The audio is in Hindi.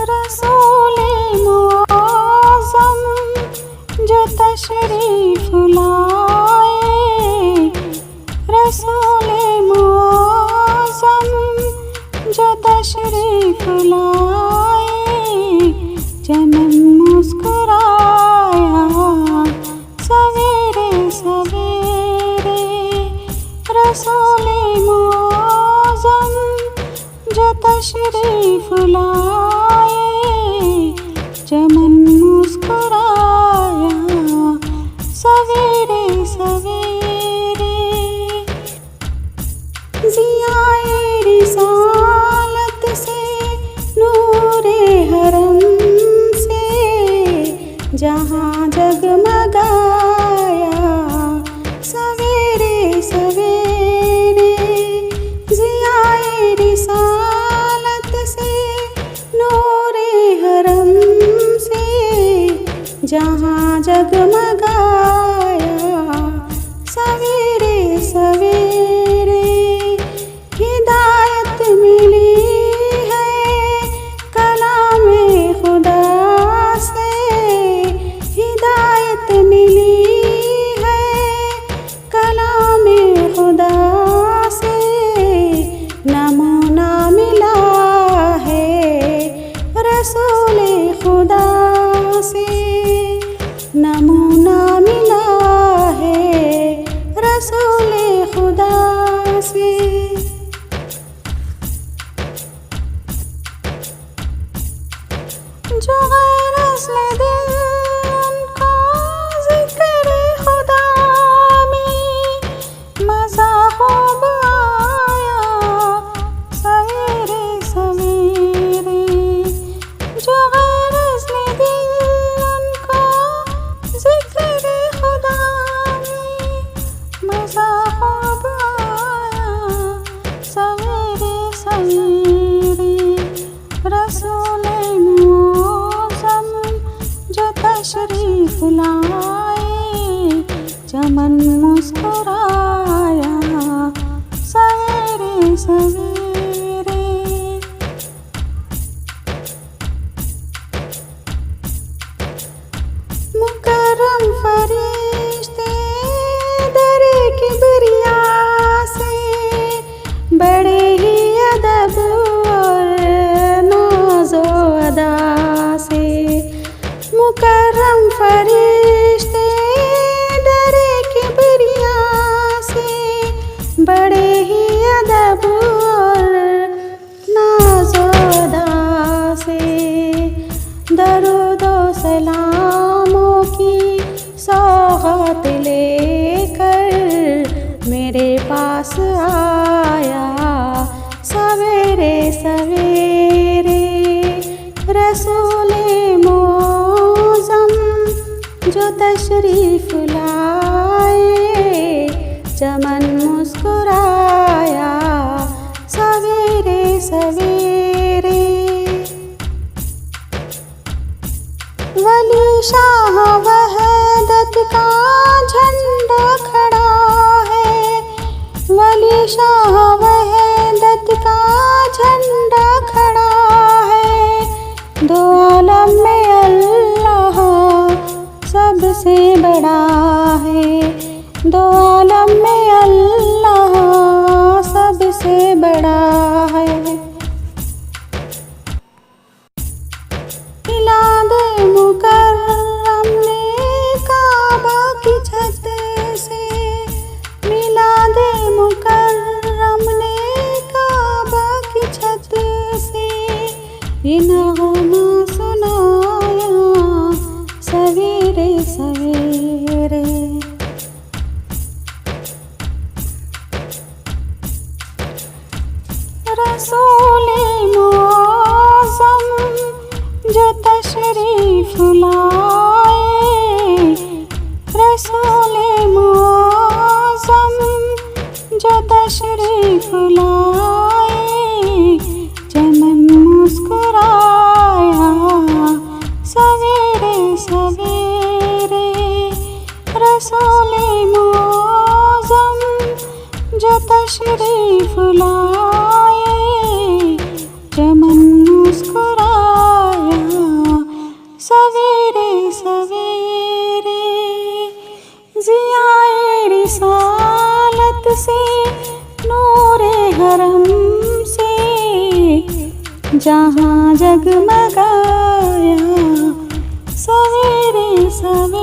रसूले मुअज़्ज़म जो तशरीफ़ लाए, रसूले मुअज़्ज़म जो तशरीफ़ लाए, चमन मुस्कुराया सवेरे सवेरे, रसूले मुअज़्ज़म जो तशरीफ़ लाए, चमन मुस्कुराया सवेरे सवेरे। ज़ियाए रिसालत से नूरे हरम से जहाँ जगमगाया सवेरे सवेरे, ज़ियाए रिसालत से नूरे हरम से जहाँ जगमगाया सवेरे सवेरे। हिदायत मिली है कलामे खुदा से, हिदायत मिली है कलामे खुदा से, नमूना मिला है रसूले खुदा से, नमूना मिला है रसूले खुदा से। जो गैर असले दिल उनको ज़िक्र खुदा में मज़ा खूब आया सवेरे सवेरे, जो गैर असले दिल उनको ज़िक्र खुदा में मज़ा खूब आया सवेरे सवेरे, रसूले मुअज़्ज़म जो तशरीफ़ लाए, चमन मुस्कुराया सवेरे सवेरे। मुकर्रम फरिश्ते दरे किबरिया से बड़े ही अदब और नाज़ो अदा से, मुकर्रम फरिश्ते दरे किबरिया से बड़े ही अदब और नाज़ो अदा से, दरूद व सलामों की सौगात लेकर मेरे पास आया सवेरे सवेरे, रसूले मुअज़्ज़म जो तशरीफ़ लाए, चमन मुस्कुराया सवेरे सवेरे। वली शाह वहदत का झंडा खड़ा है, वली शाह वहदत का झंडा खड़ा है, दो आलम में अल्लाह सबसे बड़ा है, दो आलम में अल्लाह सबसे बड़ा है। मिलाद मुकर्रम ने काबा की छत से, मिलाद मुकर्रम ने काबा की छत से ये नग़मा सुनाया सवेरे सवेरे। रसूले मुअज़्ज़म जो तशरीफ़ लाए, रसूले मुअज़्ज़म जो तशरीफ़ लाए, चमन मुस्कुराया सवेरे सवेरे, रसूले मुअज़्ज़म जो तशरीफ़ लाए, चमन मुस्कुराया रिसालत से, नूरे हरम से जहाँ जगमगाया सवेरे सवेरे।